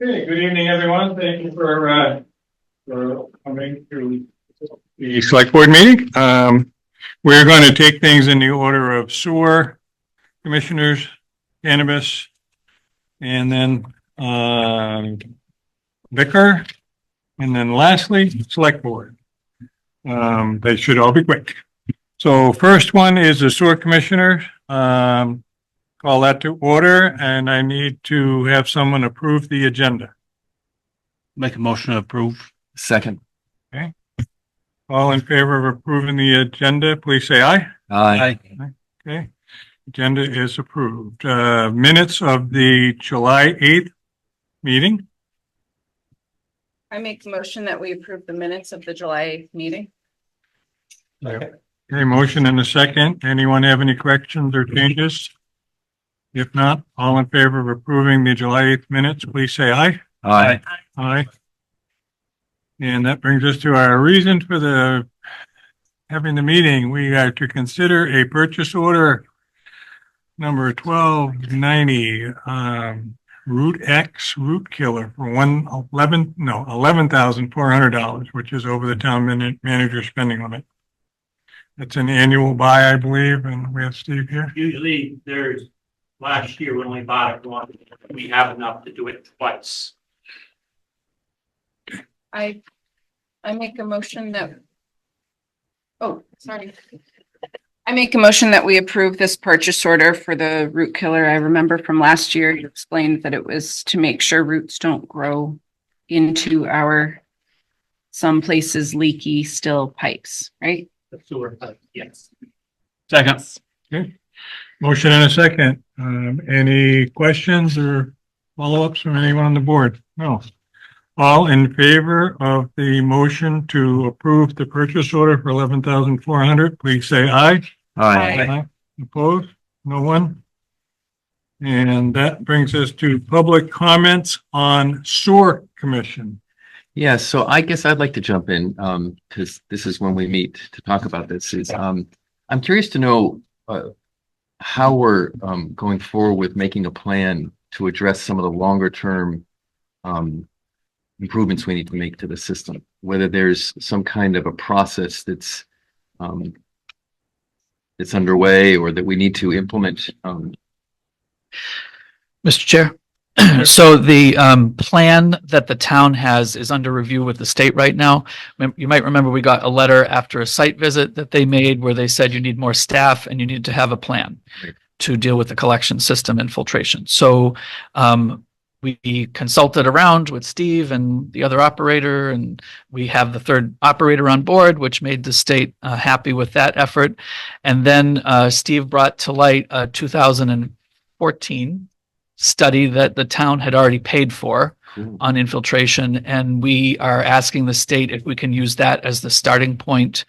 Okay, good evening, everyone. Thank you for coming to the select board meeting. We're going to take things in the order of sewer, commissioners, cannabis, and then liquor, and then lastly, select board. They should all be quick. So first one is the sewer commissioner. Call that to order, and I need to have someone approve the agenda. Make a motion to approve. Second. Okay. All in favor of approving the agenda, please say aye. Aye. Okay. Agenda is approved. Minutes of the July 8th meeting. I make the motion that we approve the minutes of the July 8th meeting. Okay, motion and a second. Anyone have any corrections or changes? If not, all in favor of approving the July 8th minutes, please say aye. Aye. Aye. And that brings us to our reason for having the meeting. We are to consider a purchase order number 1290, Root X Root Killer for $11,400, which is over the town manager spending limit. It's an annual buy, I believe, and we have Steve here. Usually last year we only bought it once. We have enough to do it twice. I make a motion that, I make a motion that we approve this purchase order for the root killer. I remember from last year, you explained that it was to make sure roots don't grow into some places leaky still pipes, right? The sewer pipe, yes. Second. Okay. Motion and a second. Any questions or follow-ups from anyone on the board? No. All in favor of the motion to approve the purchase order for $11,400, please say aye. Aye. Opposed? No one? And that brings us to public comments on sewer commission. Yeah, so I guess I'd like to jump in because this is when we meet to talk about this. I'm curious to know how we're going forward with making a plan to address some of the longer term improvements we need to make to the system, whether there's some kind of a process that's underway or that we need to implement. Mr. Chair, so the plan that the town has is under review with the state right now. You might remember we got a letter after a site visit that they made where they said you need more staff and you need to have a plan to deal with the collection system and filtration. So we consulted around with Steve and the other operator, and we have the third operator on board, which made the state happy with that effort. And then Steve brought to light a 2014 study that the town had already paid for on infiltration. And we are asking the state if we can use that as the starting point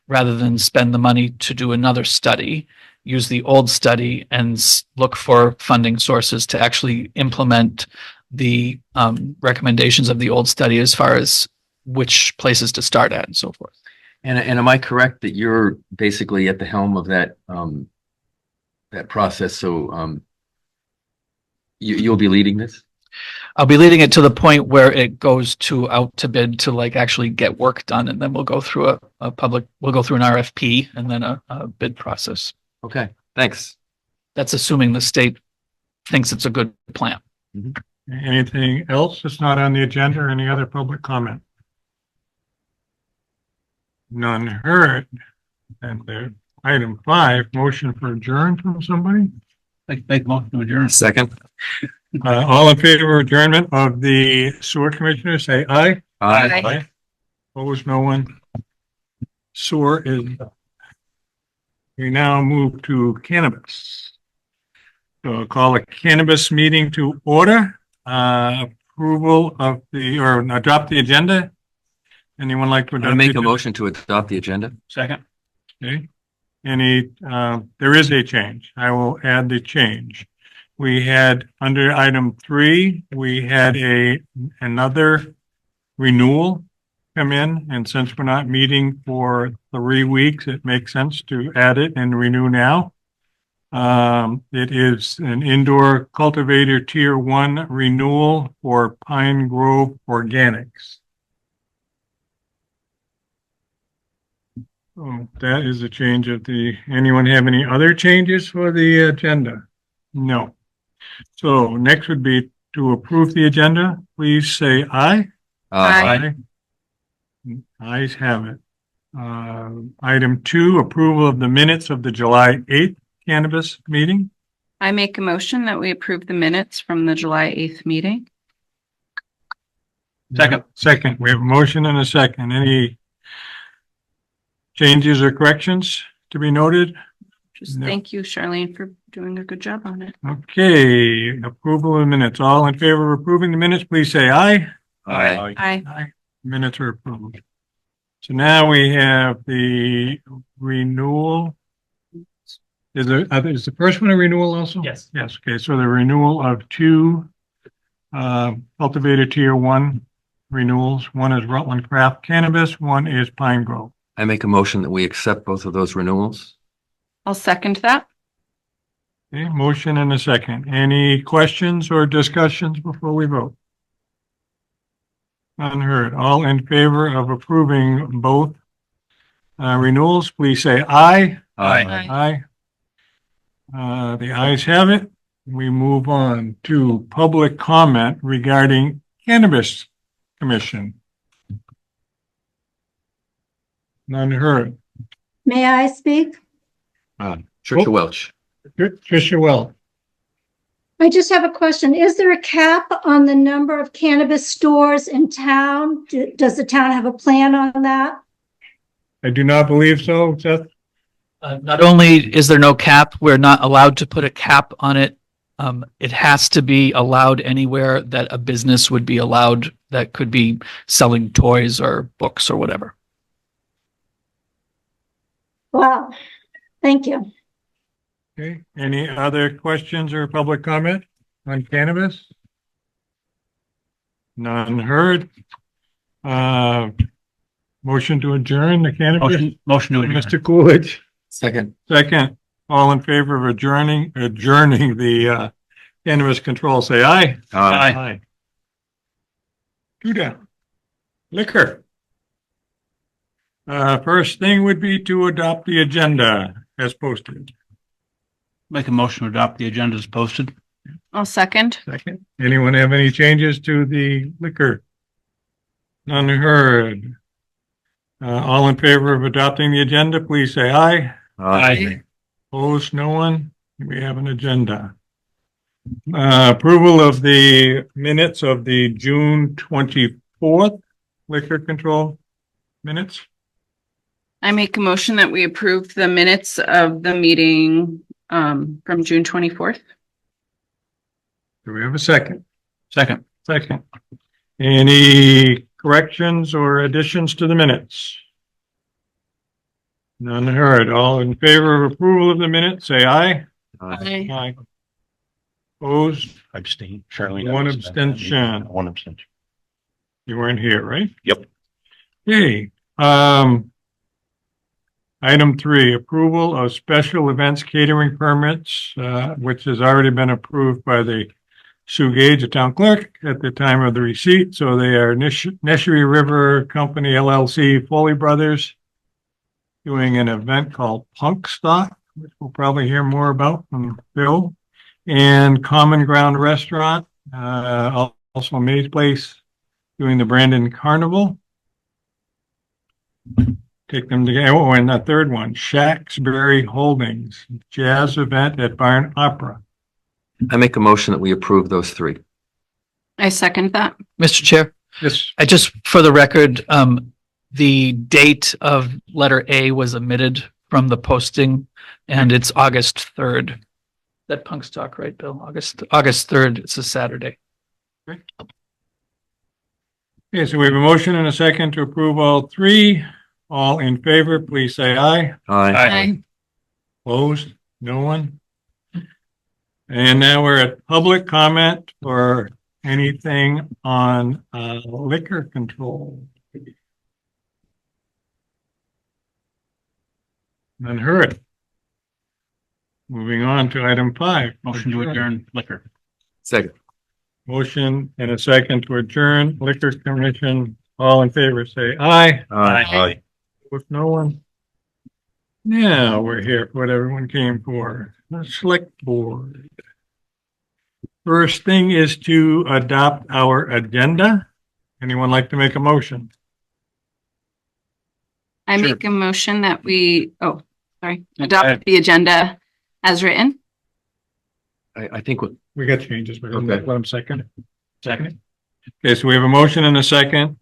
rather than spend the money to do another study. Use the old study and look for funding sources to actually implement the recommendations of the old study as far as which places to start at and so forth. And am I correct that you're basically at the helm of that process? So you'll be leading this? I'll be leading it to the point where it goes out to bid to actually get work done, and then we'll go through we'll go through an RFP and then a bid process. Okay, thanks. That's assuming the state thinks it's a good plan. Mm-hmm. Anything else that's not on the agenda or any other public comment? None heard. And item 5, motion for adjourn from somebody? Make motion to adjourn. Second. All in favor of adjournment of the sewer commissioner, say aye. Aye. Opposed, no one. Sewer is. We now move to cannabis. So I'll call a cannabis meeting to order. Approval of adopt the agenda. Anyone like to adopt? I make a motion to adopt the agenda. Second. Okay. There is a change. I will add the change. We had under item 3, we had another renewal come in, and since we're not meeting for 3 weeks, it makes sense to add it and renew now. It is an indoor cultivator tier 1 renewal for Pine Grove Organics. Oh, that is a change of anyone have any other changes for the agenda? No. So next would be to approve the agenda. Please say aye. Aye. Ayes have it. Item 2, approval of the minutes of the July 8th cannabis meeting. I make a motion that we approve the minutes from the July 8th meeting. Second, we have a motion and a second. Any changes or corrections to be noted? Just No. thank you, Charlene, for doing a good job on it. Okay, approval of the minutes. All in favor of approving the minutes, please say aye. Aye. Aye. Minutes are approved. So now we have the renewal. Is the first one a renewal also? Yes. Yes, okay, so the renewal of 2 cultivator tier 1 renewals. One is Rutland Craft Cannabis, one is Pine Grove. I make a motion that we accept both of those renewals. I'll second that. Okay, motion and a second. Any questions or discussions before we vote? None heard. All in favor of approving both renewals, please say aye. Aye. Aye. The ayes have it. We move on to public comment regarding Cannabis Commission. None heard. May I speak? Trisha Welch. Tricia Well. I just have a question. Is there a cap on the number of cannabis stores in town? Does the town have a plan on that? I do not believe so, Seth. Not only is there no cap, we're not allowed to put a cap on it. It has to be allowed anywhere that a business would be allowed that could be selling toys or books or whatever. Wow. Thank you. Okay, any other questions or public comment on cannabis? None heard. Motion to adjourn the cannabis. Motion to Mr. Coolidge, Second. second. All in favor of adjourning the cannabis control, say aye. Aye. 2 down. Liquor. First thing would be to adopt the agenda as posted. Make a motion to adopt the agenda as posted. I'll second. Second. Anyone have any changes to the liquor? None heard. All in favor of adopting the agenda, please say aye. Opposed, no one? We have an agenda. Approval of the minutes of the June 24th liquor control minutes. I make a motion that we approve the minutes of the meeting from June 24th. Do we have a second? Second. Second. Any corrections or additions to the minutes? None heard. All in favor of approval of the minutes, say aye. Aye. Aye. Opposed? Abstain. Charlene. One abstention. One abstention. You weren't here, right? Yep. Okay. Item 3, approval of special events catering permits, which has already been approved by the Sue Gage, the town clerk, at the time of the receipt. So they are Neshery River Company LLC, Foley Brothers, doing an event called Punk Stock, which we'll probably hear more about from Bill, and Common Ground Restaurant, also May's Place, doing the Brandon Carnival. Take them together. Oh, and the third one, Shacksbury Holdings, jazz event at Barn Opera. I make a motion that we approve those 3. I second that. Mr. Chair, Yes, I just, for the record, the date of letter A was omitted from the posting and it's August 3rd. That Punk Stock, right, Bill? August 3rd. It's a Saturday. okay, so we have a motion and a second to approve all 3. All in favor, please say aye. Aye. Opposed? No one? And now we're at public comment for anything on liquor control. None heard. moving on to item 5. Motion to adjourn liquor. Second. Motion and a second to adjourn Liquor Commission. All in favor, say aye. Aye. With no one. Now we're here for what everyone came for. The select board. First thing is to adopt our agenda. Anyone like to make a motion? I Sure. make a motion that we, sorry, Go adopt ahead. the agenda as written. I think what, We got changes, but Okay. let them second. Second. Okay, so we have a motion and a second.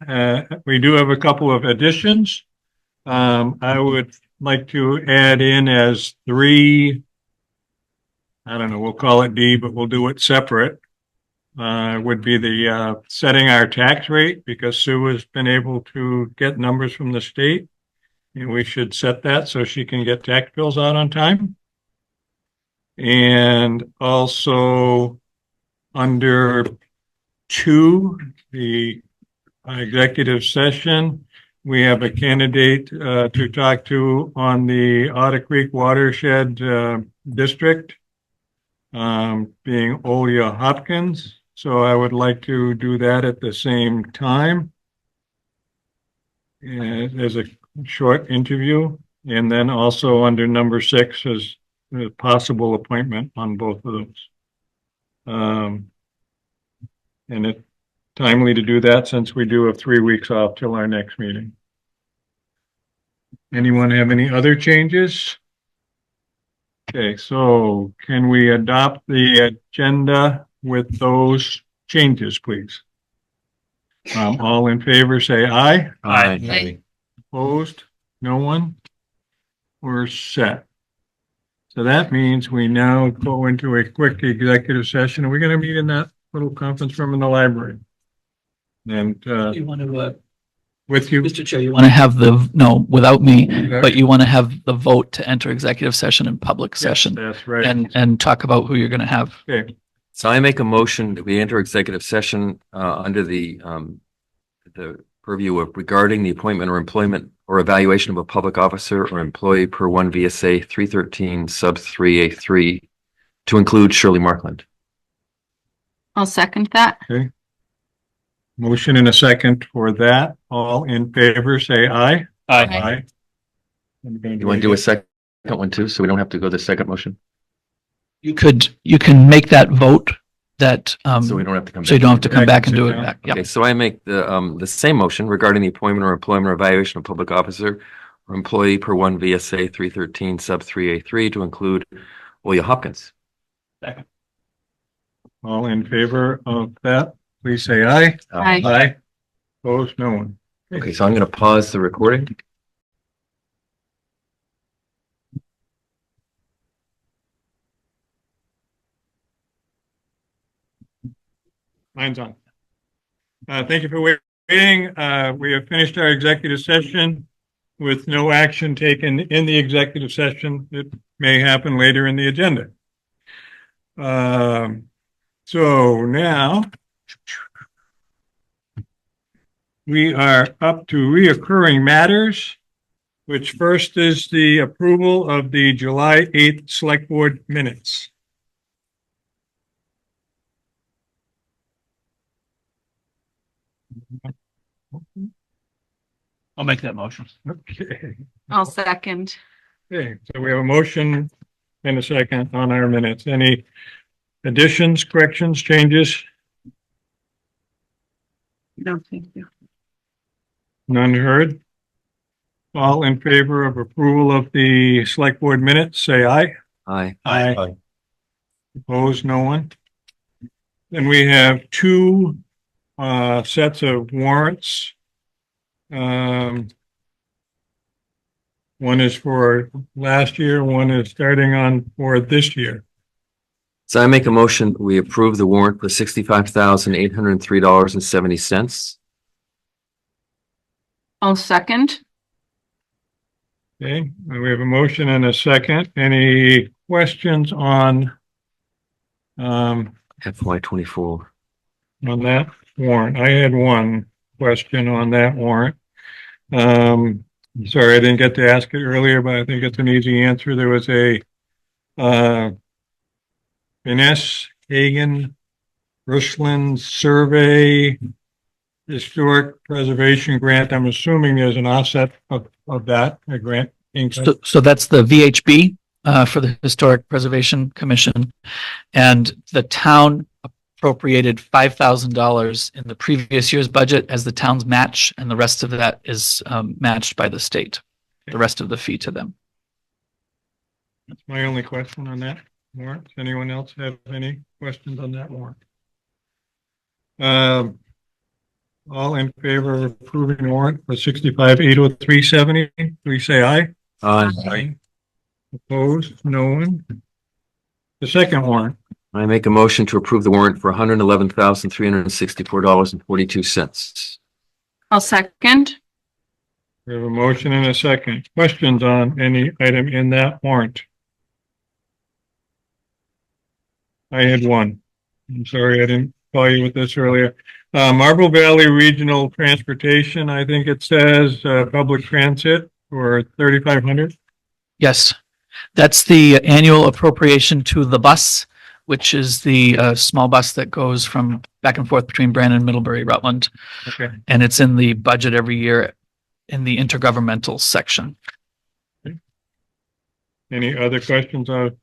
We do have a couple of additions. I would like to add in as 3, I don't know, we'll call it D, but we'll do it separate. Would be the setting our tax rate, because Sue has been able to get numbers from the state. And we should set that so she can get tax bills out on time. And also under 2, the executive session, we have a candidate to talk to on the Otter Creek Watershed District, being Olia Hopkins. So I would like to do that at the same time. And as a short interview, and then also under number 6 is a possible appointment on both of those. And it's timely to do that since we do have 3 weeks off till our next meeting. Anyone have any other changes? Okay, so can we adopt the agenda with those changes, please? All in favor, say aye. Aye. Opposed? No one? We're set. So that means we now go into a quick executive session. Are we going to meet in that little conference room in the library? And You want to, with you? Mr. Chair, you want to have without me, but you want to have the vote to enter executive session and public session That's right. and talk about who you're going to have. Okay, so I make a motion that we enter executive session under the purview of regarding the appointment or employment or evaluation of a public officer or employee per 1 V.S.A. 313 sub 3A3 to include Shirley Markland. I'll second that. motion and a second for that. All in favor, say aye. Aye. You want to do a second one too, so we don't have to go to the second motion? You can make that vote that, So we don't have to come back. so you don't have to come back and do it Sit back. Okay, Yeah. so I make the same motion regarding the appointment or employment or evaluation of public officer or employee per 1 V.S.A. 313 sub 3A3 to include William Hopkins. All in favor of that, please say aye. Aye. Aye. Opposed, no one. Okay, so I'm going to pause the recording. Mine's on. Thank you for waiting. We have finished our executive session with no action taken in the executive session. It may happen later in the agenda. So now we are up to reoccurring matters, which first is the approval of the July 8th Select Board minutes. I'll make that motion. Okay. I'll second. Okay, so we have a motion and a second on our minutes. Any additions, corrections, changes? No, thank you. None heard? All in favor of approval of the select board minutes, say aye. Aye. Aye. Opposed, no one? Then we have two sets of warrants. One is for last year, one is starting on for this year. So I make a motion, we approve the warrant for $65,803.70. I'll second. Okay, we have a motion and a second. Any questions on FY24. on that warrant? I had one question on that warrant. Sorry, I didn't get to ask it earlier, but I think it's an easy answer. There was a V.S.A, Hagan, Rushland Survey, Historic Preservation Grant. I'm assuming there's an offset of that, a grant. So that's the VHB for the Historic Preservation Commission. And the town appropriated $5,000 in the previous year's budget as the town's match, and the rest of that is matched by the state, the rest of the fee to them. That's my only question on that warrant. Does anyone else have any questions on that warrant? All in favor of approving warrant for 65,803.70, please say aye. Aye. Opposed? No one. The second warrant. I make a motion to approve the warrant for $111,364.42. I'll second. We have a motion and a second. Questions on any item in that warrant? I had one. I'm sorry, I didn't call you with this earlier. Marble Valley Regional Transportation, I think it says, public transit for 3,500. Yes, that's the annual appropriation to the bus, which is the small bus that goes from back and forth between Brandon, Middlebury, Rutland. Okay. And it's in the budget every year in the intergovernmental section. Any other questions on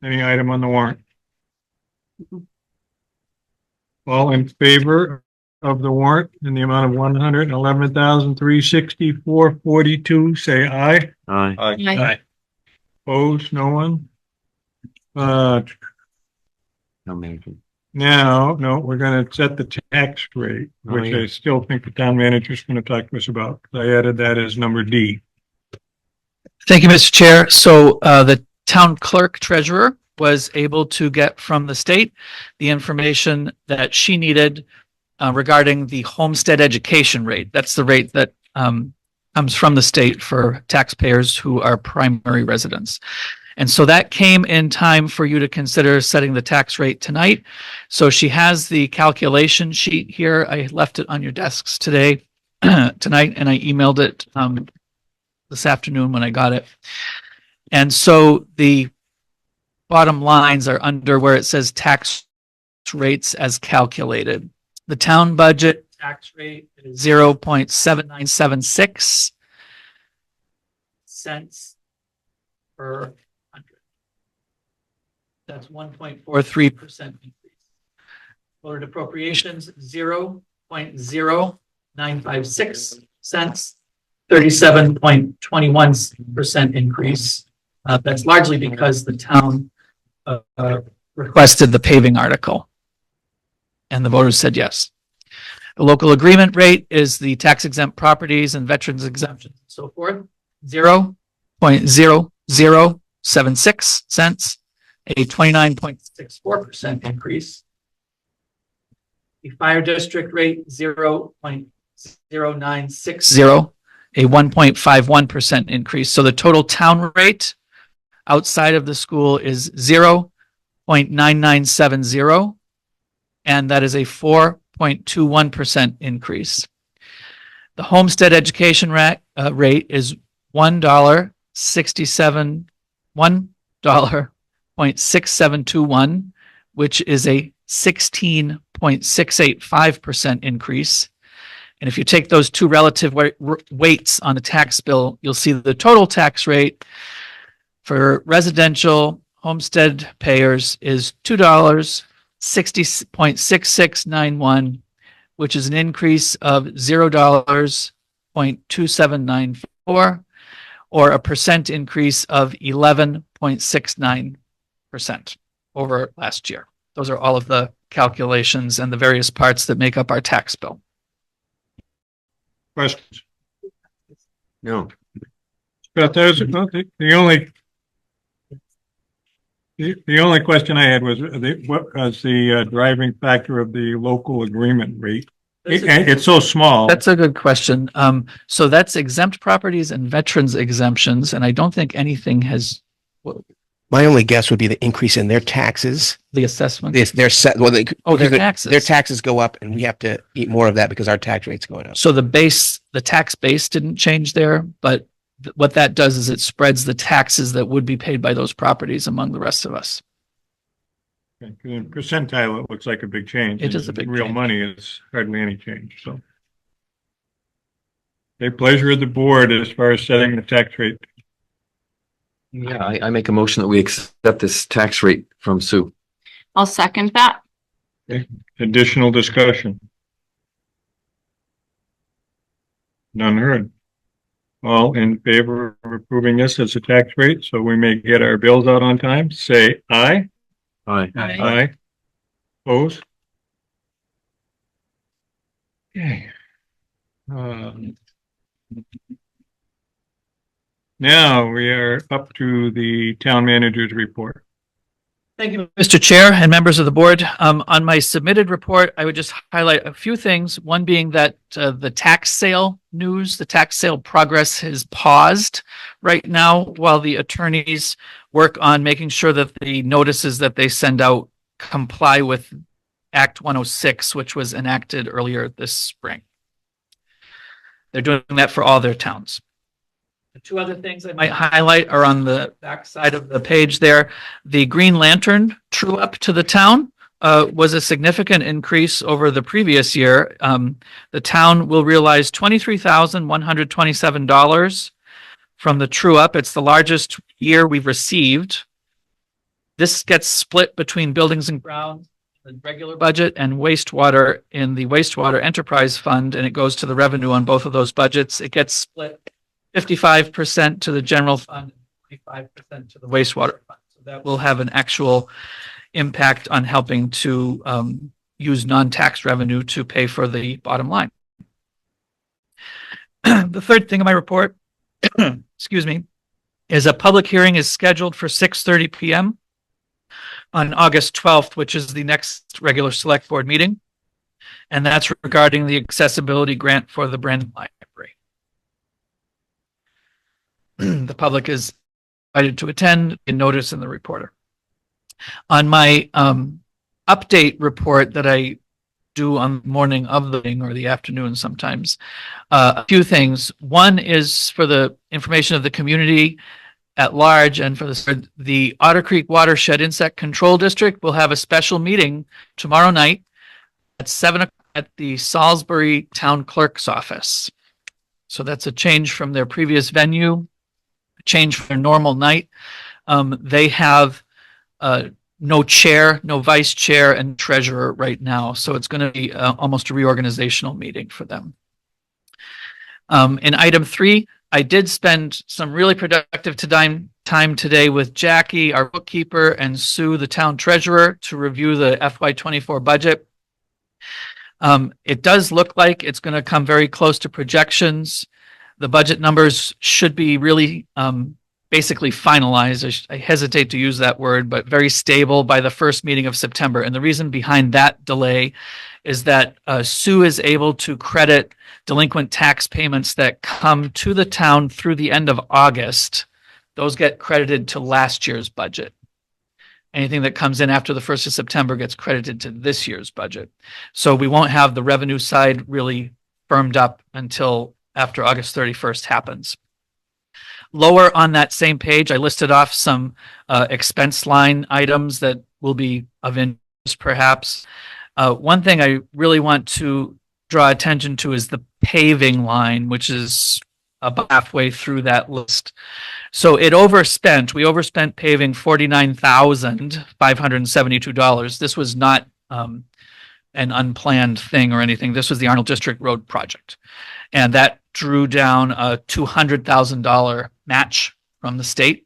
any item on the warrant? All in favor of the warrant in the amount of $111,364.42, say aye. Aye. Aye. Opposed? No one? No, manager. Now, no, we're gonna set the tax rate, Oh, which yeah. I still think the town manager's gonna talk to us about. I added that as number D. Thank you, Mr. Chair. So the town clerk treasurer was able to get from the state the information that she needed regarding the homestead education rate. That's the rate that comes from the state for taxpayers who are primary residents. And so that came in time for you to consider setting the tax rate tonight. So she has the calculation sheet here. I left it on your desks tonight, and I emailed it this afternoon when I got it. And so the bottom lines are under where it says tax rates as calculated. The town budget tax rate is 0.7976 cents per hundred. That's 1.43% increase. Voted appropriations 0.0956 cents, 37.21% increase. That's largely because the town requested the paving article, and the voters said yes. The local agreement rate is the tax exempt properties and veterans exemptions and so forth, 0.0076 cents, a 29.64% increase. The fire district rate, 0.0960, a 1.51% increase. So the total town rate outside of the school is 0.9970, and that is a 4.21% increase. The homestead education rate is $1.6721, which is a 16.685% increase. And if you take those two relative weights on the tax bill, you'll see the total tax rate for residential homestead payers is $2.60.6691, which is an increase of $0.2794, or a percent increase of 11.69% over last year. Those are all of the calculations and the various parts that make up our tax bill. Questions? No. But there's the only question I had was what was the driving factor of the local agreement rate? It's so small. That's a good question. So that's exempt properties and veterans exemptions, and I don't think anything has My only guess would be the increase in their taxes. the assessment. Their set, well, Their taxes. their taxes go up, and we have to eat more of that because our tax rate's going up. So the tax base didn't change there, but what that does is it spreads the taxes that would be paid by those properties among the rest of us. In percentile, it looks like a big change. It is a big Real change. money is hardly any change, so. A pleasure of the board as far as setting the tax rate. Yeah, I make a motion that we accept this tax rate from Sue. I'll second that. Additional discussion. None heard. All in favor of approving this as a tax rate, so we may get our bills out on time, say aye. Aye. Aye. Opposed? Okay. Now we are up to the town manager's report. Thank you, Mr. Chair and members of the board. On my submitted report, I would just highlight a few things. One being that the tax sale news, the tax sale progress is paused right now while the attorneys work on making sure that the notices that they send out comply with Act 106, which was enacted earlier this spring. They're doing that for all their towns. The two other things I might highlight are on the back side of the page there. The Green Lantern true up to the town was a significant increase over the previous year. The town will realize $23,127 from the true up. It's the largest year we've received. This gets split between buildings and grounds, the regular budget, and wastewater in the wastewater enterprise fund, and it goes to the revenue on both of those budgets. It gets split 55% to the general fund, 25% to the wastewater fund. So that will have an actual impact on helping to use non-tax revenue to pay for the bottom line. The third thing in my report, excuse me, is a public hearing is scheduled for 6:30 p.m. on August 12th, which is the next regular select board meeting. And that's regarding the accessibility grant for the Brandon Library. The public is invited to attend and notice in the reporter. On my update report that I do on the morning of the meeting or the afternoon sometimes, a few things. One is for the information of the community at large, and for the Otter Creek Watershed Insect Control District will have a special meeting tomorrow night at 7 o'clock at the Salisbury Town Clerk's office. So that's a change from their previous venue, a change from their normal night. They have no chair, no vice chair, and treasurer right now. So it's going to be almost a reorganizational meeting for them. In item 3, I did spend some really productive time today with Jackie, our bookkeeper, and Sue, the town treasurer, to review the FY24 budget. It does look like it's going to come very close to projections. The budget numbers should be really basically finalized. I hesitate to use that word, but very stable by the first meeting of September. And the reason behind that delay is that Sue is able to credit delinquent tax payments that come to the town through the end of August. Those get credited to last year's budget. Anything that comes in after the 1st of September gets credited to this year's budget. So we won't have the revenue side really firmed up until after August 31st happens. Lower on that same page, I listed off some expense line items that will be of interest perhaps. One thing I really want to draw attention to is the paving line, which is about halfway through that list. So we overspent paving $49,572. This was not an unplanned thing or anything. This was the Arnold District Road project. And that drew down a $200,000 match from the state.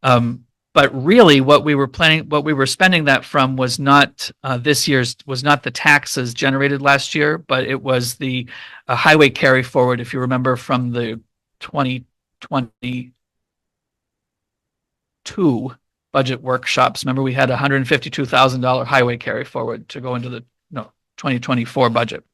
But really what we were spending that from was not the taxes generated last year, but it was the highway carry forward, if you remember from the 2022 budget workshops. Remember, we had $152,000 highway carry forward to go into the 2024 budget.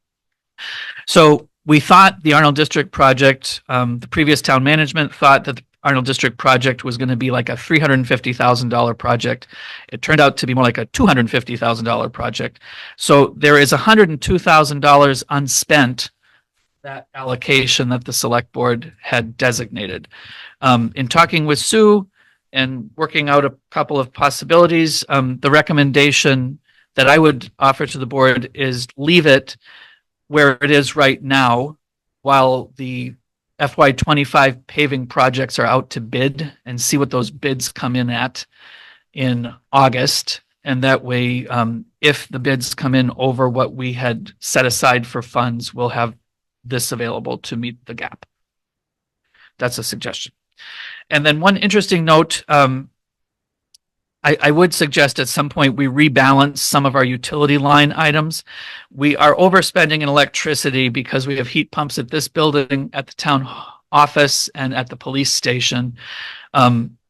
So we thought the Arnold District project, the previous town management thought that the Arnold District project was going to be like a $350,000 project. It turned out to be more like a $250,000 project. So there is $102,000 unspent that allocation that the select board had designated. In talking with Sue and working out a couple of possibilities, the recommendation that I would offer to the board is leave it where it is right now while the FY 25 paving projects are out to bid, and see what those bids come in at in August. And that way, if the bids come in over what we had set aside for funds, we'll have this available to meet the gap. That's a suggestion. And then one interesting note, I would suggest at some point we rebalance some of our utility line items. We are overspending in electricity because we have heat pumps at this building, at the town office, and at the police station.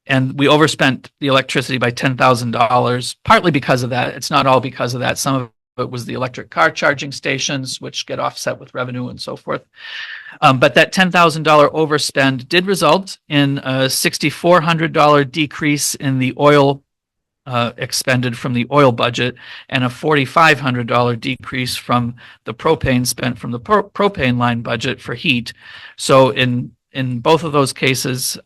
And we overspent the electricity by $10,000, partly because of that. It's not all because of that. Some of it was the electric car charging stations, which get offset with revenue and so forth. But that $10,000 overspend did result in a $6,400 decrease in the oil expended from the oil budget, and a $4,500 decrease from the propane spent from the propane line budget for heat. So in both of those cases,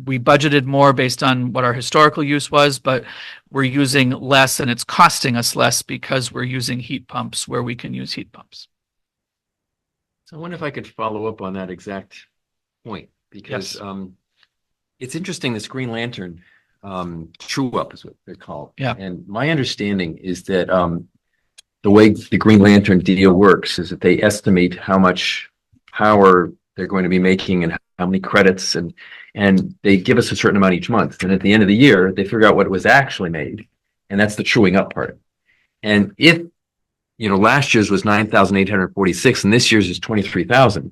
we budgeted more based on what our historical use was, but we're using less, and it's costing us less because we're using heat pumps where we can use heat pumps. So I wonder if I could follow up on that exact point, because it's interesting, this Green Lantern true up is what they're called. Yeah. And my understanding is that the way the Green Lantern deal works is that they estimate how much power they're going to be making and how many credits, and they give us a certain amount each month. And at the end of the year, they figure out what was actually made. And that's the truing up part. And if, last year's was 9,846 and this year's is 23,000,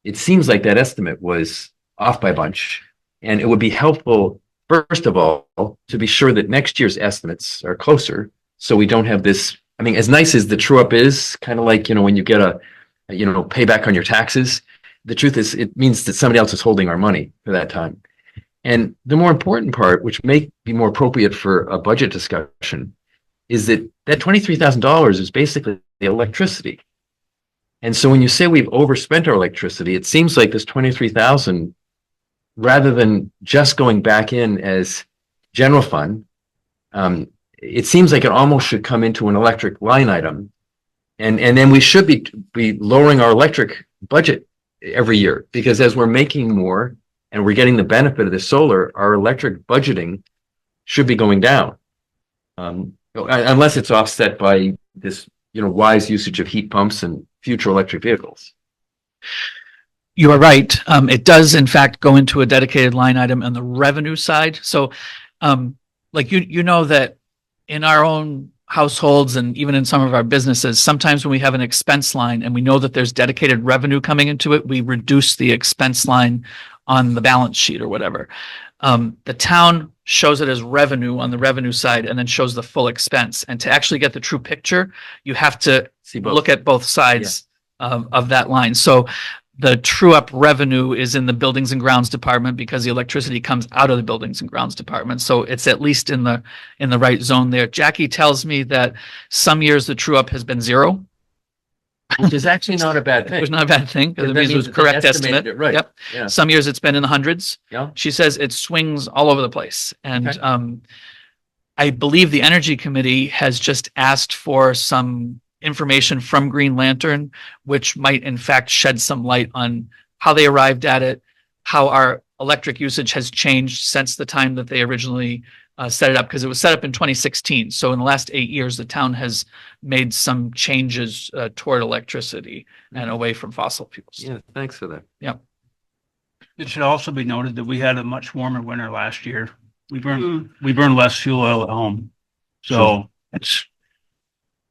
it seems like that estimate was off by a bunch. And it would be helpful, first of all, to be sure that next year's estimates are closer, so we don't have this. I mean, as nice as the true up is, kind of like, when you get a payback on your taxes, the truth is it means that somebody else is holding our money for that time. And the more important part, which may be more appropriate for a budget discussion, is that $23,000 is basically the electricity. And so when you say we've overspent our electricity, it seems like this 23,000, rather than just going back in as general fund, it seems like it almost should come into an electric line item. And then we should be lowering our electric budget every year, because as we're making more and we're getting the benefit of the solar, our electric budgeting should be going down. Unless it's offset by this, wise usage of heat pumps and future electric vehicles. You are right. It does in fact go into a dedicated line item on the revenue side. So, like that in our own households and even in some of our businesses, sometimes when we have an expense line and we know that there's dedicated revenue coming into it, we reduce the expense line on the balance sheet or whatever. The town shows it as revenue on the revenue side and then shows the full expense. And to actually get the true picture, you have to look at both sides of that line. So the true up revenue is in the buildings and grounds department because the electricity comes out of the buildings and grounds department. So it's at least in the right zone there. Jackie tells me that some years the true up has been zero. Which is actually not a bad thing. It was not a bad thing because it means it was a correct estimate. Right. Yep. Yeah. Some years it's been in the hundreds. Yeah. She says it swings all over the place. And I believe the Energy Committee has just asked for some information from Green Lantern, which might in fact shed some light on how they arrived at it, how our electric usage has changed since the time that they originally set it up, because it was set up in 2016. So in the last 8 years, the town has made some changes toward electricity and away from fossil fuels. Yeah, thanks for that. Yeah. It should also be noted that we had a much warmer winter last year. We burned less fuel oil at home. So it's.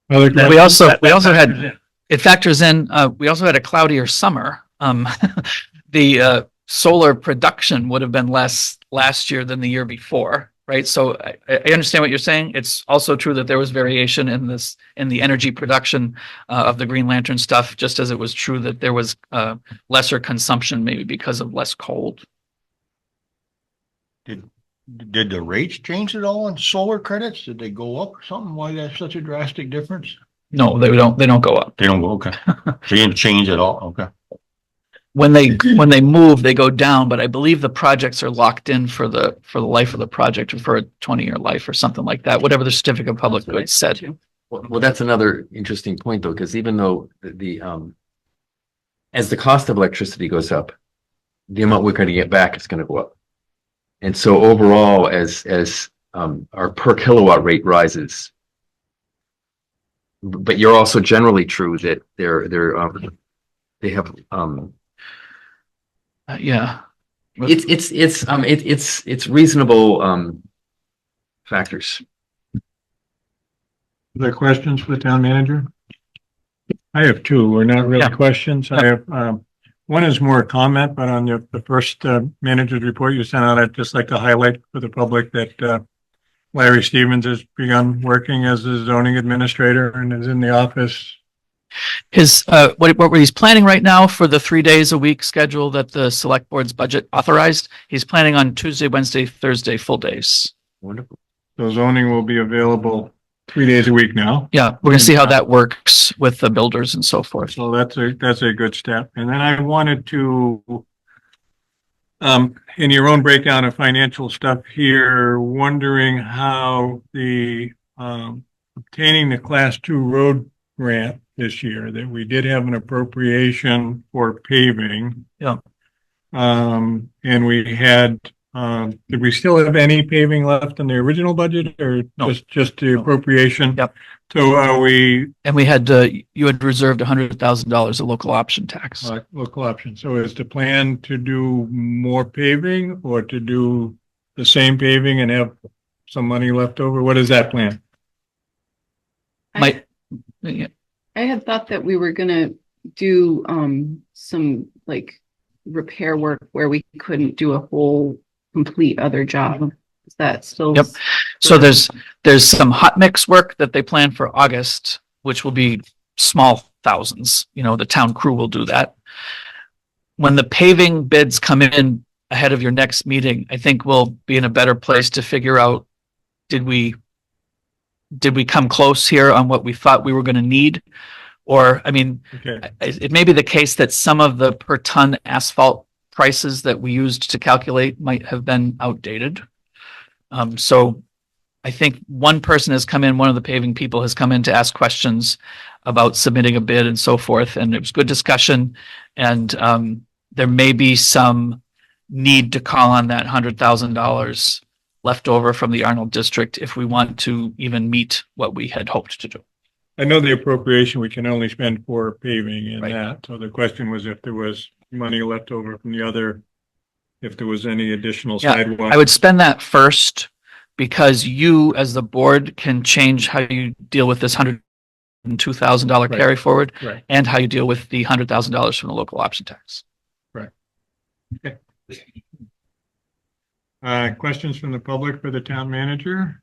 Well, We also had, it factors in, we also had a cloudier summer. The solar production would have been less last year than the year before, right? So I understand what you're saying. It's also true that there was variation in the energy production of the Green Lantern stuff, just as it was true that there was lesser consumption, maybe because of less cold. Did the rates change at all on solar credits? Did they go up or something? Why that's such a drastic difference? No, they don't go up. They don't go, okay. They didn't change at all, okay. When they move, they go down, but I believe the projects are locked in for the life of the project, or for a 20-year life or something like that, whatever the certificate of public goods said. Well, that's another interesting point though, because even though as the cost of electricity goes up, the amount we're going to get back is going to go up. And so overall, as our per kilowatt rate rises, but you're also generally true that they have Yeah. it's reasonable factors. Other questions for the town manager? I have two. We're not really Yeah. questions. I have, one is more a comment, but on the first manager's report you sent out, I'd just like to highlight for the public that Larry Stevens has begun working as a zoning administrator and is in the office. His, what he's planning right now for the 3 days a week schedule that the select board's budget authorized, he's planning on Tuesday, Wednesday, Thursday, full days. Wonderful. So zoning will be available 3 days a week now. Yeah, we're gonna see how that works with the builders and so forth. So that's a good step. And then I wanted to, in your own breakdown of financial stuff here, wondering how the, obtaining the class 2 road grant this year, that we did have an appropriation for paving. Yeah. And we had, did we still have any paving left in the original budget, or No. just the appropriation? Yep. So are we, And we had, you had reserved $100,000 of local option tax. local option? So is the plan to do more paving or to do the same paving and have some money left over? What is that plan? Might, yeah, I had thought that we were gonna do some like repair work where we couldn't do a whole complete other job. Is that still? Yep. So there's some hot mix work that they plan for August, which will be small thousands. You know, the town crew will do that. When the paving bids come in ahead of your next meeting, I think we'll be in a better place to figure out, did we come close here on what we thought we were going to need? Or, I mean, Okay. it may be the case that some of the per ton asphalt prices that we used to calculate might have been outdated. So I think one person has come in, one of the paving people has come in to ask questions about submitting a bid and so forth. And it was good discussion. And there may be some need to call on that $100,000 left over from the Arnold district if we want to even meet what we had hoped to do. I know the appropriation, we can only spend for paving and Right. that. So the question was if there was money left over from the other, if there was any additional Yeah, sidewalk. I would spend that first because you, as the board, can change how you deal with this $102,000 Right. carry forward Right. and how you deal with the $100,000 from the local option tax. Questions from the public for the town manager?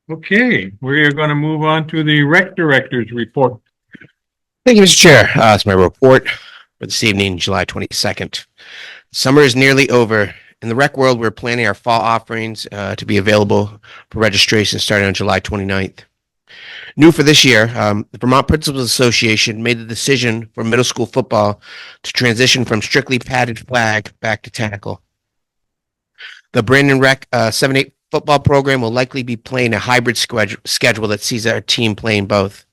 Okay, we are going to move on to the rec director's report. Thank you, Mr. Chair. It's my report for this evening, July 22nd. Summer is nearly over. In the rec world, we're planning our fall offerings to be available for registration starting on July 29th. New for this year, the Vermont Principals Association made the decision for middle school football to transition from strictly padded flag back to tackle. The Brandon Rec 7-8 football program will likely be playing a hybrid schedule that sees our team playing both.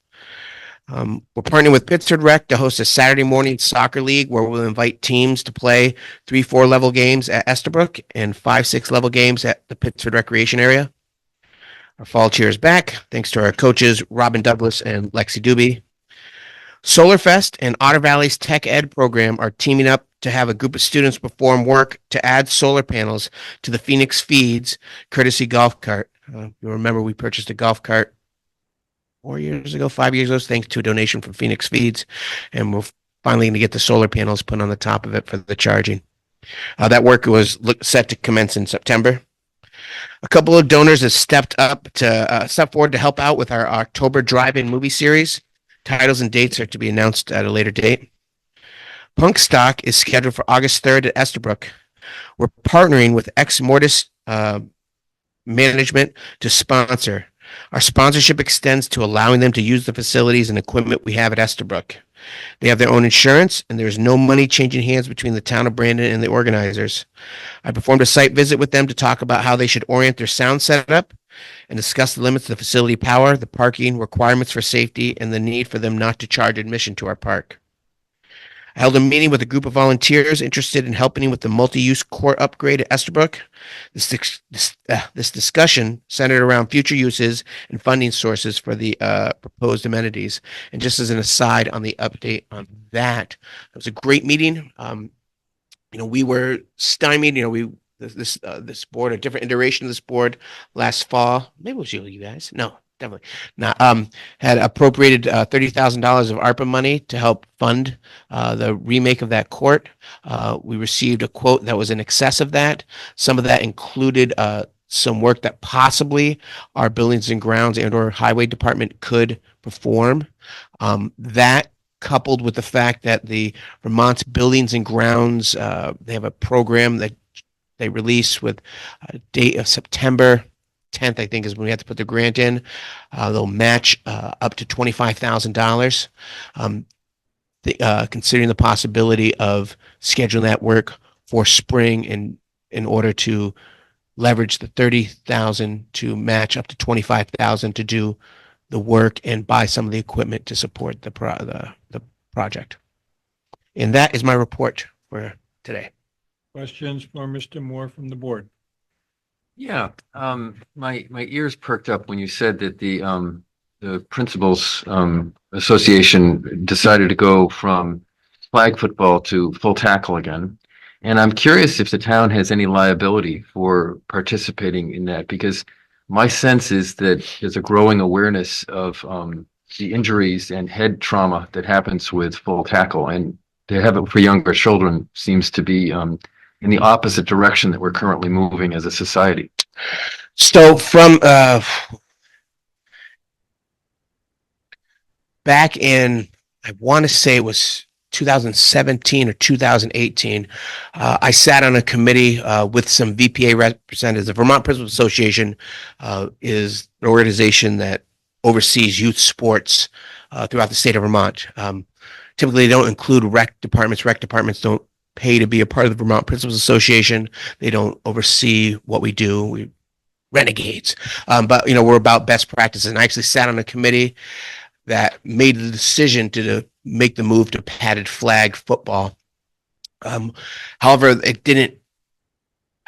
We're partnering with Pittsford Rec to host a Saturday morning soccer league where we'll invite teams to play 3-4 level games at Estabrook and 5-6 level games at the Pittsford Recreation Area. Our fall cheer is back, thanks to our coaches, Robin Douglas and Lexi Doobie. Solarfest and Otter Valley's Tech Ed program are teaming up to have a group of students perform work to add solar panels to the Phoenix Feeds courtesy golf cart. You'll remember we purchased a golf cart 5 years ago, thanks to a donation from Phoenix Feeds. And we're finally going to get the solar panels put on the top of it for the charging. That work was set to commence in September. A couple of donors have stepped forward to help out with our October drive-in movie series. Titles and dates are to be announced at a later date. Punk Stock is scheduled for August 3rd at Estabrook. We're partnering with Ex Mortis management to sponsor. Our sponsorship extends to allowing them to use the facilities and equipment we have at Estabrook. They have their own insurance, and there is no money changing hands between the town of Brandon and the organizers. I performed a site visit with them to talk about how they should orient their sound setup and discuss the limits of the facility power, the parking, requirements for safety, and the need for them not to charge admission to our park. I held a meeting with a group of volunteers interested in helping with the multi-use court upgrade at Estabrook. This discussion centered around future uses and funding sources for the proposed amenities. And just as an aside on the update on that, it was a great meeting. We were stymied. This board, a different iteration of this board last fall. Maybe it was you guys. No, definitely not. Had appropriated $30,000 of ARPA money to help fund the remake of that court. We received a quote that was in excess of that. Some of that included some work that possibly our buildings and grounds and/or highway department could perform. That coupled with the fact that the Vermont's buildings and grounds, they have a program that they release with a date of September 10th, I think, is when we have to put the grant in. They'll match up to $25,000. Considering the possibility of scheduling that work for spring in order to leverage the $30,000 to match up to $25,000 to do the work and buy some of the equipment to support the project. And that is my report for today. Questions for Mr. Moore from the board? Yeah, my ears perked up when you said that the Principals Association decided to go from flag football to full tackle again. And I'm curious if the town has any liability for participating in that, because my sense is that there's a growing awareness of the injuries and head trauma that happens with full tackle, and to have it for younger children seems to be in the opposite direction that we're currently moving as a society. So from back in, I want to say it was 2017 or 2018, I sat on a committee with some VPA representatives. The Vermont Principals Association is an organization that oversees youth sports throughout the state of Vermont. Typically, they don't include rec departments. Rec departments don't pay to be a part of the Vermont Principals Association. They don't oversee what we do. We renegades. But we're about best practices. And I actually sat on a committee that made the decision to make the move to padded flag football. However, it didn't.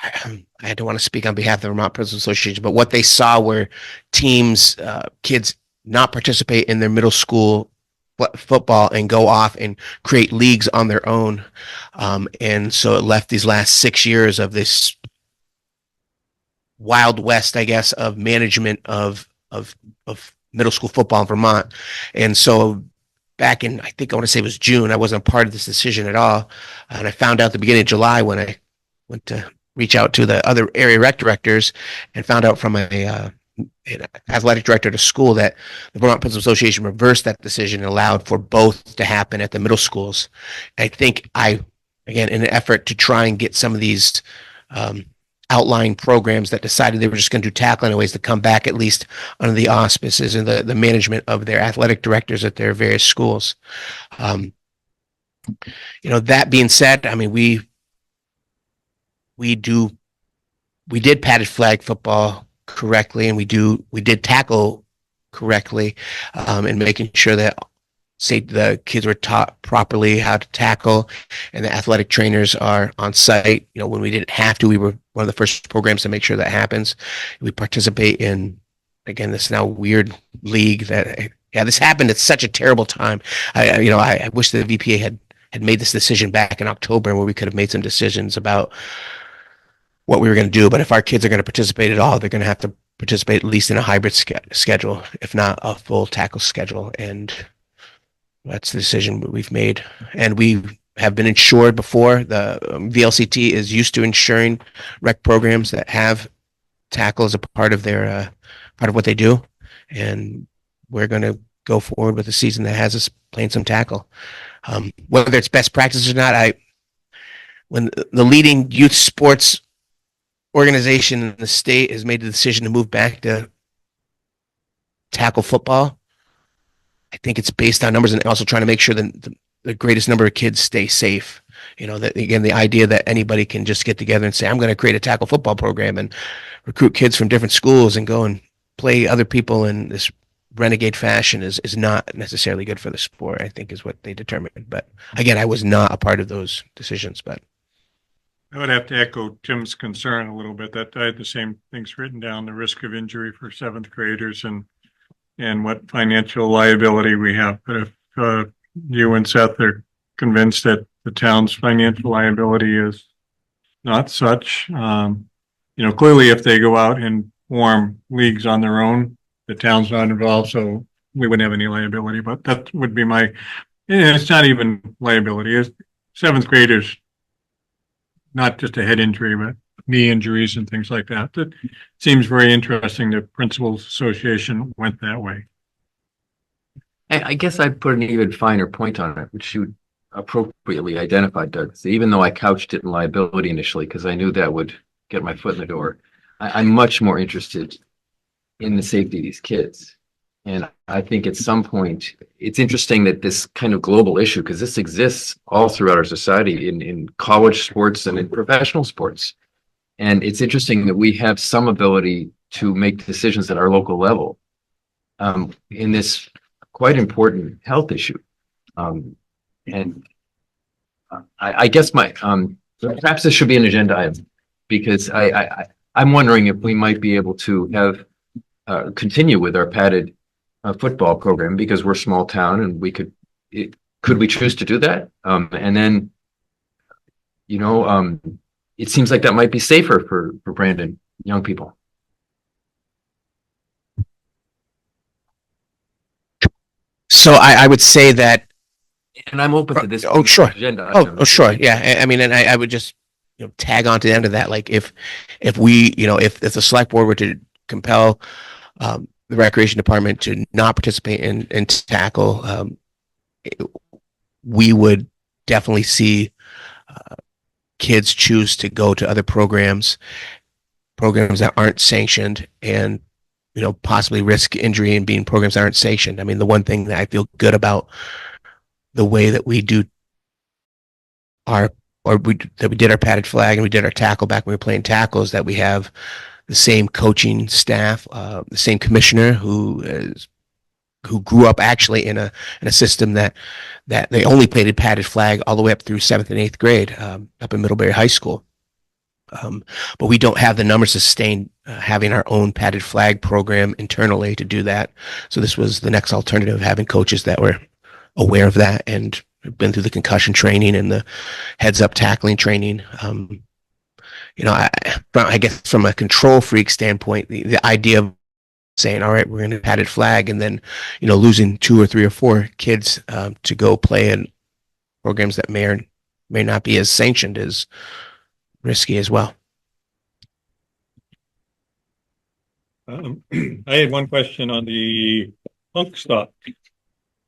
I don't want to speak on behalf of the Vermont Principals Association, but what they saw were teams, kids not participate in their middle school football and go off and create leagues on their own. And so it left these last 6 years of this Wild West, I guess, of management of middle school football in Vermont. And so back in, I think I want to say it was June, I wasn't a part of this decision at all. And I found out at the beginning of July when I went to reach out to the other area rec directors and found out from an athletic director at a school that the Vermont Principals Association reversed that decision and allowed for both to happen at the middle schools. I think again, in an effort to try and get some of these outlying programs that decided they were just going to do tackle anyways to come back at least under the auspices and the management of their athletic directors at their various schools. That being said, I mean, we did padded flag football correctly, and we did tackle correctly, and making sure that the kids were taught properly how to tackle, and the athletic trainers are on site. When we didn't have to, we were one of the first programs to make sure that happens. We participate in, again, this now weird league that, this happened at such a terrible time. I wish the VPA had made this decision back in October, where we could have made some decisions about what we were going to do. But if our kids are going to participate at all, they're going to have to participate at least in a hybrid schedule, if not a full tackle schedule. And that's the decision we've made. And we have been insured before. The VLCT is used to insuring rec programs that have tackle as a part of their part of what they do. And we're going to go forward with a season that has us playing some tackle. Whether it's best practice or not, when the leading youth sports organization in the state has made the decision to move back to tackle football. I think it's based on numbers and also trying to make sure that the greatest number of kids stay safe. You know, that again, the idea that anybody can just get together and say, I'm going to create a tackle football program and recruit kids from different schools and go and play other people in this renegade fashion is not necessarily good for the sport, I think is what they determined. But again, I was not a part of those decisions, but I would have to echo Tim's concern a little bit that I had the same things written down, the risk of injury for seventh graders and what financial liability we have. But if you and Seth are convinced that the town's financial liability is not such, clearly if they go out and form leagues on their own, the town's not involved, so we wouldn't have any liability. But that would be it's not even liability. It's seventh graders, not just a head injury, but knee injuries and things like that. That seems very interesting. The Principals Association went that way. I guess I'd put an even finer point on it, which you appropriately identified, Doug. So even though I couched it in liability initially, because I knew that would get my foot in the door, I'm much more interested in the safety of these kids. And I think at some point, it's interesting that this kind of global issue, because this exists all throughout our society in college sports and in professional sports. And it's interesting that we have some ability to make decisions at our local level in this quite important health issue. And I guess perhaps this should be an agenda item, because I'm wondering if we might be able to have continue with our padded football program, because we're a small town and could we choose to do that? And then, it seems like that might be safer for Brandon young people. so I would say that. And I'm open to this. Oh, sure. Agenda Oh, sure. Yeah. I mean, and I would just tag on to the end of that. Like if we, if the select board were to compel the recreation department to not participate in tackle, we would definitely see kids choose to go to other programs that aren't sanctioned, and possibly risk injury and being programs that aren't sanctioned. I mean, the one thing that I feel good about the way that we do we did our padded flag and we did our tackle back when we were playing tackle is that we have the same coaching staff, the same commissioner who grew up actually in a system that they only played a padded flag all the way up through 7th and 8th grade up in Middlebury High School. But we don't have the numbers to sustain having our own padded flag program internally to do that. So this was the next alternative, having coaches that were aware of that and been through the concussion training and the heads up tackling training. I guess from a control freak standpoint, the idea of saying, all right, we're going to padded flag, and then, losing 2 or 3 or 4 kids to go play in programs that may or may not be as sanctioned is risky as well. I had one question on the punk stop,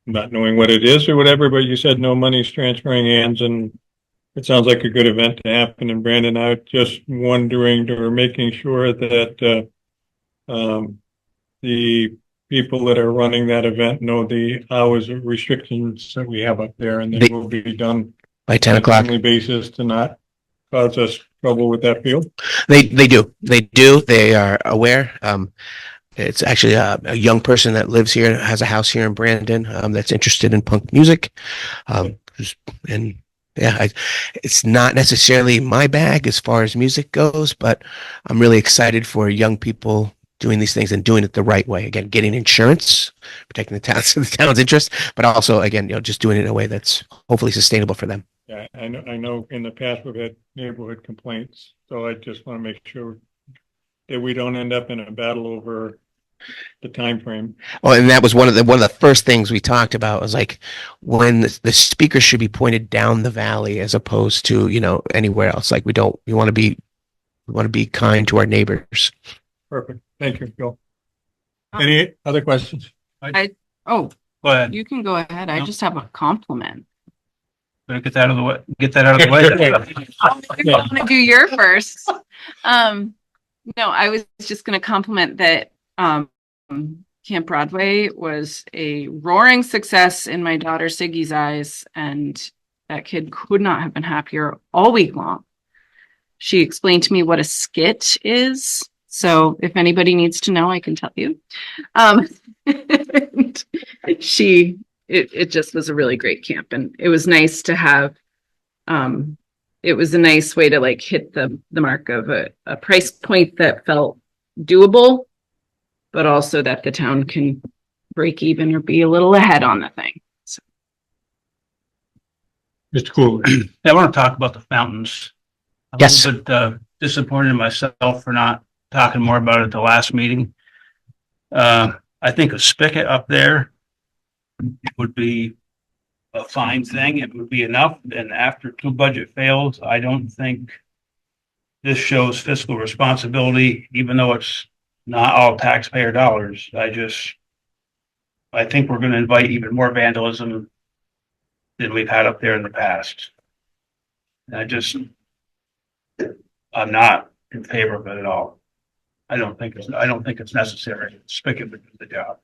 not knowing what it is or whatever, but you said no money's transferring hands, and it sounds like a good event to happen. And Brandon, I was just wondering, or making sure that the people that are running that event know the hours of restrictions that we have up there, and they will be done by 10 o'clock. On a timely basis to not cause us trouble with that field. They do. They are aware. It's actually a young person that lives here, has a house here in Brandon, that's interested in punk music. And yeah, it's not necessarily my bag as far as music goes, but I'm really excited for young people doing these things and doing it the right way. Again, getting insurance, protecting the town's interest, but also, again, just doing it in a way that's hopefully sustainable for them. Yeah, I know in the past we've had neighborhood complaints, so I just want to make sure that we don't end up in a battle over the time frame. Oh, and that was one of the first things we talked about, was like when the speaker should be pointed down the valley as opposed to anywhere else. Like we want to be kind to our neighbors. Perfect. Thank you, Bill. Any other questions? Go ahead. You can go ahead. I just have a compliment. Better get that out of the way. Get that out of the way. I want to do your first. No, I was just going to compliment that Camp Broadway was a roaring success in my daughter Siggy's eyes, and that kid could not have been happier all week long. She explained to me what a skit is. So if anybody needs to know, I can tell you. It just was a really great camp, and it was nice to have, it was a nice way to like hit the mark of a price point that felt doable, but also that the town can break even or be a little ahead on the thing. So. Mr. Coolidge. I want to talk about the fountains. I'm Yes. a little bit disappointed in myself for not talking more about it at the last meeting. I think a spigot up there would be a fine thing. It would be enough. And after 2 budget fails, I don't think this shows fiscal responsibility, even though it's not all taxpayer dollars. I think we're going to invite even more vandalism than we've had up there in the past. And I'm not in favor of it at all. I don't think it's necessary. Spigot would do the job.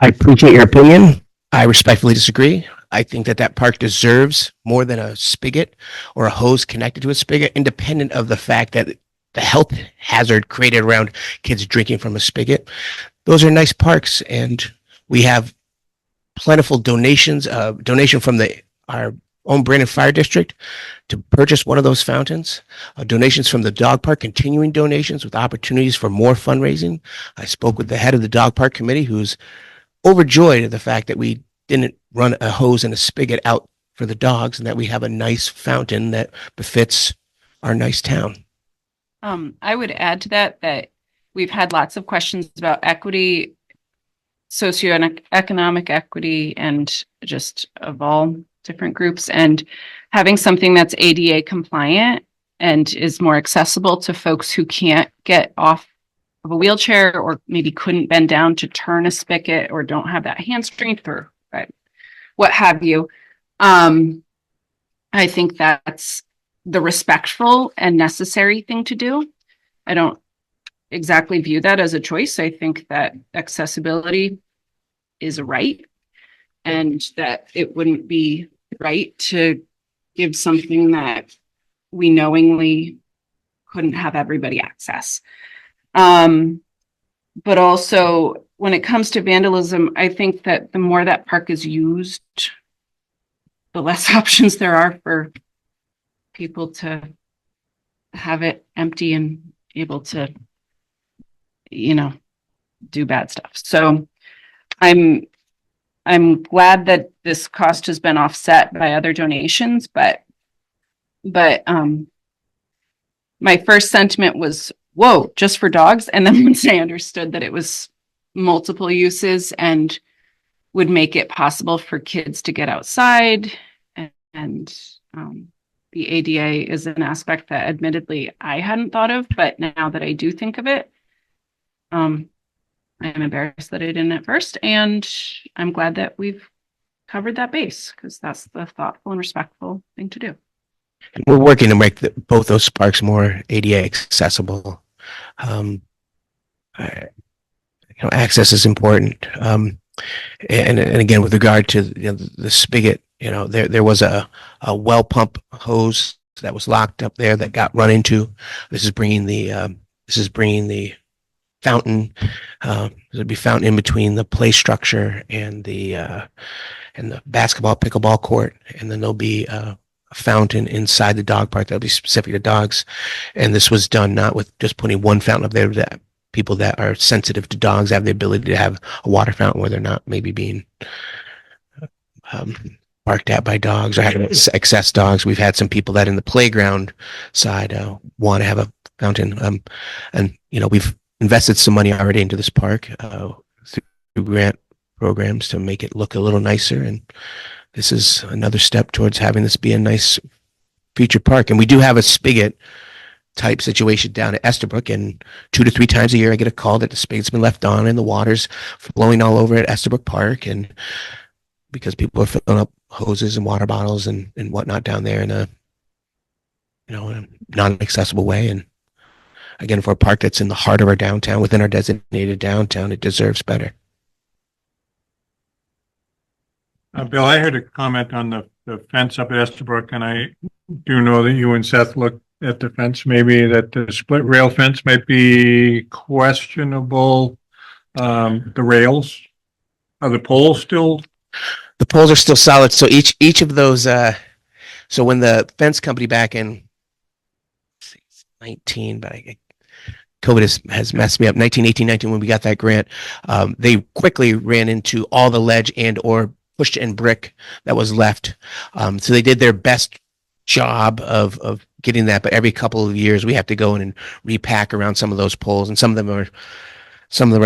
I appreciate your opinion. I respectfully disagree. I think that park deserves more than a spigot or a hose connected to a spigot, independent of the fact that the health hazard created around kids drinking from a spigot. Those are nice parks, and we have plentiful donation from our own Brandon Fire District to purchase one of those fountains. Donations from the dog park, continuing donations with opportunities for more fundraising. I spoke with the head of the dog park committee, who's overjoyed at the fact that we didn't run a hose and a spigot out for the dogs, and that we have a nice fountain that befits our nice town. I would add to that we've had lots of questions about equity, socioeconomic equity, and just of all different groups, and having something that's ADA compliant and is more accessible to folks who can't get off of a wheelchair or maybe couldn't bend down to turn a spigot or don't have that hand strength or what have you. I think that's the respectful and necessary thing to do. I don't exactly view that as a choice. I think that accessibility is a right, and that it wouldn't be right to give something that we knowingly couldn't have everybody access. But also when it comes to vandalism, I think that the more that park is used, the less options there are for people to have it empty and able to, do bad stuff. So I'm glad that this cost has been offset by other donations, but my first sentiment was, whoa, just for dogs. And then once I understood that it was multiple uses and would make it possible for kids to get outside, and the ADA is an aspect that admittedly I hadn't thought of, but now that I do think of it, I'm embarrassed that I didn't at first, and I'm glad that we've covered that base, because that's the thoughtful and respectful thing to do. We're working to make both those parks more ADA accessible. Access is important. And again, with regard to the spigot, there was a well pump hose that was locked up there that got run into. This is bringing the fountain. There'll be fountain in between the play structure and the basketball pickleball court, and then there'll be a fountain inside the dog park that'll be specific to dogs. And this was done not with just putting one fountain up there, that people that are sensitive to dogs have the ability to have a water fountain where they're not maybe being barked at by dogs or having excess dogs. We've had some people that in the playground side want to have a fountain. And we've invested some money already into this park through grant programs to make it look a little nicer. And this is another step towards having this be a nice feature park. And we do have a spigot type situation down at Estabrook, and 2 to 3 times a year I get a call that the spigot's been left on and the water's flowing all over at Estabrook Park, and because people are filling up hoses and water bottles and whatnot down there, and in a non-accessible way. And again, for a park that's in the heart of our downtown, within our designated downtown, it deserves better. Bill, I heard a comment on the fence up at Estabrook, and I do know that you and Seth looked at the fence, maybe that the split rail fence might be questionable. The rails, are the poles still? The poles are still solid. So each of those, so when the fence company back in 19, but COVID has messed me up, 19, when we got that grant, they quickly ran into all the ledge and or pushed in brick that was left. So they did their best job of getting that, but every couple of years we have to go in and repack around some of those poles, and some of them are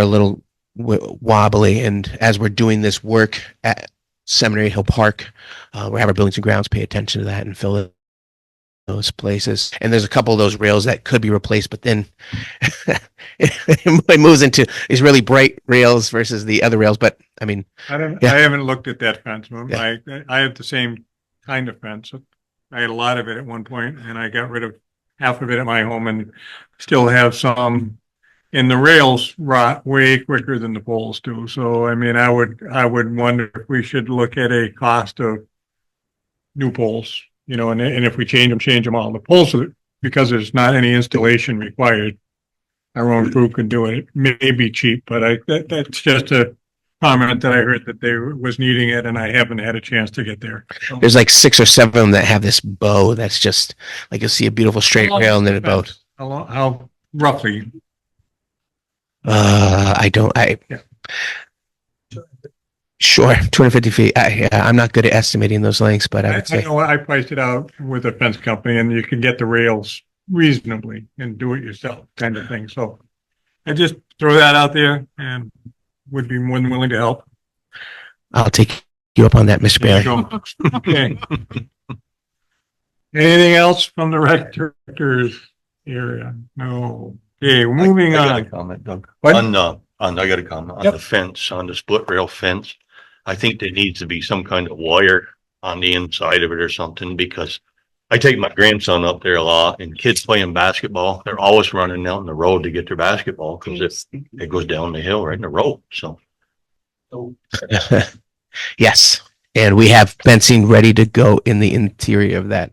a little wobbly. And as we're doing this work at Seminary Hill Park, we have our buildings and grounds pay attention to that and fill those places. And there's a couple of those rails that could be replaced, but then it moves into these really bright rails versus the other rails. But I mean, I yeah. haven't looked at that fence. Yeah. I have the same kind of fence. I had a lot of it at one point, and I got rid of half of it at my home, and still have some. And the rails rot way quicker than the poles do. So I mean, I would wonder if we should look at a cost of new poles, and if we change them all. The poles, because there's not any installation required, our own crew can do it. It may be cheap, but that's just a comment that I heard that they was needing it, and I haven't had a chance to get there. So, There's like 6 or 7 of them that have this bow that's just like, you'll see a beautiful straight rail and then a bow. How roughly? Yeah. Sure, 250 feet. I'm not good at estimating those lengths, but I would say. I know I priced it out with a fence company, and you can get the rails reasonably and do it yourself kind of thing. So I just throw that out there and would be more than willing to help. I'll take you up on that, Mr. There you Bailey. go. Okay. Anything else from the rec director's area? No. Okay, moving I got a on. comment, Doug. What? I got a comment on Yep. the fence, on the split rail fence. I think there needs to be some kind of wire on the inside of it or something, because I take my grandson up there a lot, and kids playing basketball, they're always running out in the road to get their basketball because it goes down the hill right in the road. So Yes, and we have fencing ready to go in the interior of that.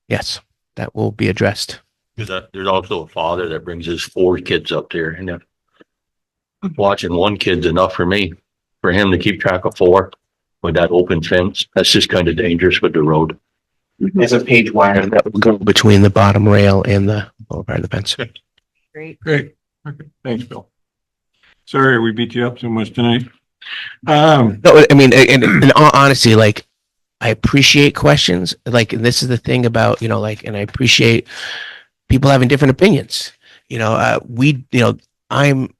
Yes, that will be addressed. there's also a father that brings his 4 kids up there, and watching one kid's enough for me. For him to keep track of 4 with that open fence, that's just kind of dangerous with the road. There's a page wire that will go between the bottom rail and the lower part of the fence. Great. Great. Okay. Thanks, Bill. Sorry we beat you up so much tonight. No, I mean, in all honesty, like, I appreciate questions. Like, this is the thing about, and I appreciate people having different opinions. I'm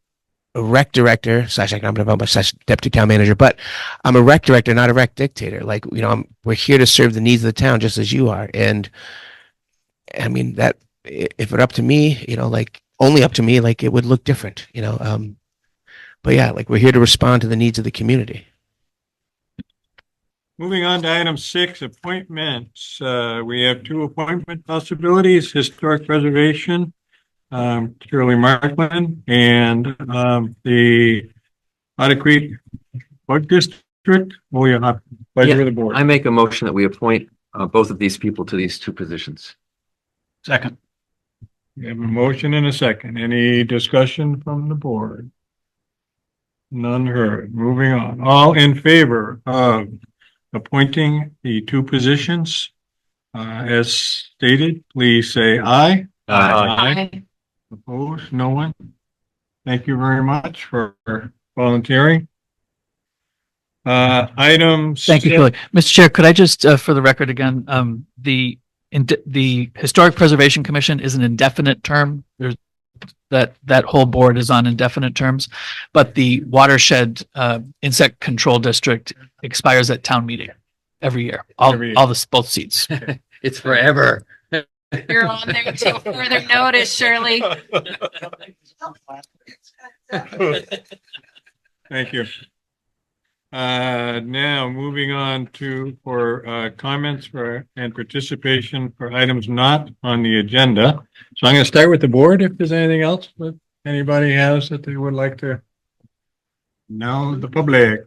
a rec director / economic development / deputy town manager, but I'm a rec director, not a rec dictator. Like, we're here to serve the needs of the town just as you are. And I mean, that if it were up to me, only up to me, like, it would look different, but yeah, like, we're here to respond to the needs of the community. Moving on to item 6, appointments. We have 2 appointment possibilities: Historic Preservation, Shirley Markland, and the Otter Creek Bug District. Oh, yeah, pleasure of the board. I make a motion that we appoint both of these people to these 2 positions. Second. We have a motion and a second. Any discussion from the board? None heard. Moving on. All in favor of appointing the 2 positions, as stated, please say aye. Aye. Opposed? No one? Thank you very much for volunteering. Item. Thank you, Shirley. Mr. Chair, could I just, for the record again, the Historic Preservation Commission is an indefinite term. There's that whole board is on indefinite terms, but the Watershed Insect Control District expires at town meeting every year. All both seats. It's forever. You're on there till further notice, Shirley. Thank you. Now moving on for comments for and participation for items not on the agenda. So I'm going to start with the board if there's anything else that anybody has that they would like to. Now the public.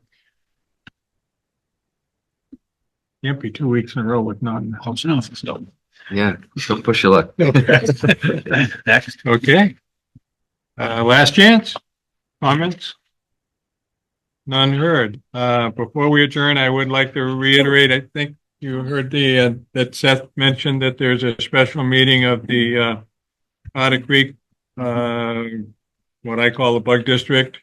Can't be 2 weeks in a row with none. Close enough. So, Yeah, don't push your luck. next. Okay. Last chance. Comments? None heard. Before we adjourn, I would like to reiterate, I think you heard that Seth mentioned that there's a special meeting of the, Otter Creek, what I call the Bug District.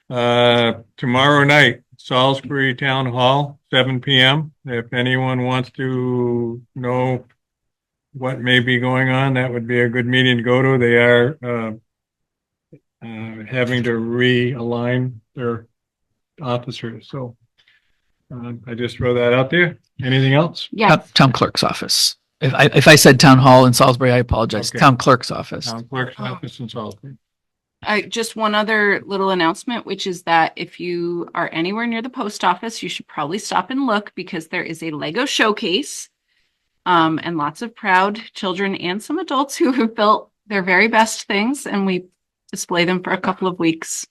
Tomorrow night, Salisbury Town Hall, 7 p.m. If anyone wants to know what may be going on, that would be a good meeting to go to. They are, having to realign their officers. So I just throw that out there. Anything else? Yeah, Town clerk's office. If I said town hall in Salisbury, I apologize. Okay. Town clerk's office. Town clerk's office in Salisbury. just one other little announcement, which is that if you are anywhere near the post office, you should probably stop and look because there is a Lego showcase. And lots of proud children and some adults who have built their very best things, and we display them for a couple of weeks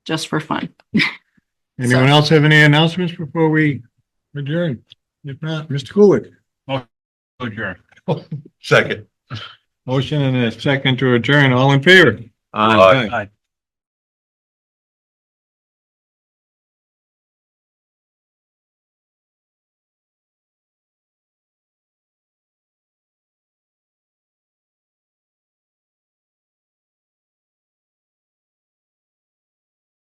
just for fun. Anyone else have any announcements before we adjourn? If not, Mr. Coolidge. Adjourn. Second. Motion and a second to adjourn. All in favor? Aye. Aye.